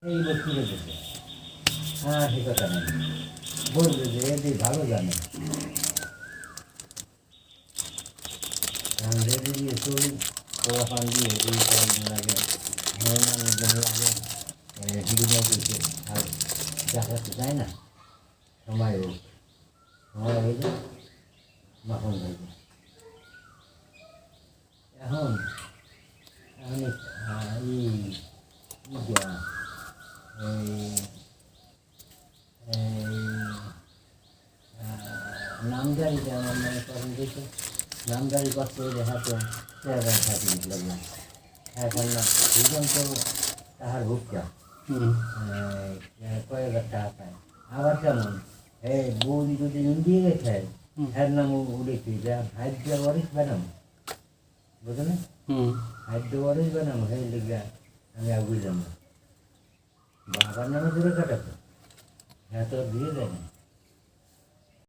এই লোক তুলে দিতে। হ্যাঁ সে কথা নেই, বলবে যে এদের ভালো জানে। রেডি দিয়ে চলি পোড়া পান দিয়ে এই পান লাগে মানুষজন লাগে হিড়িমা দিতে আর দেখাতে চায় না। সময় হোক, সময় হয়ে যায় মাখন হয়ে যায়। এখন আমি নামদারিতে আমার মানে তখন দেখে নামদারি করতে দেখাতো চেয়ারম্যান সার্টিফিকেট লাগবে। এখন না দুজন তো তাহার ভুক্তা কয়েক হাজার টাকা পায়। আবার কেমন এই বৌদি যদি ইন্ডিয়ে গেছে হ্যার নাম উঠেছি যা হাইদ্রা ওয়ারিস বানাম, বুঝো না? হাইদ্রা ওয়ারিস বানাম সেই লিখা আমি আর বুঝলাম না। বাবার নামে দূরে কাটাতো, হ্যাঁ তো দিয়ে দেয় না।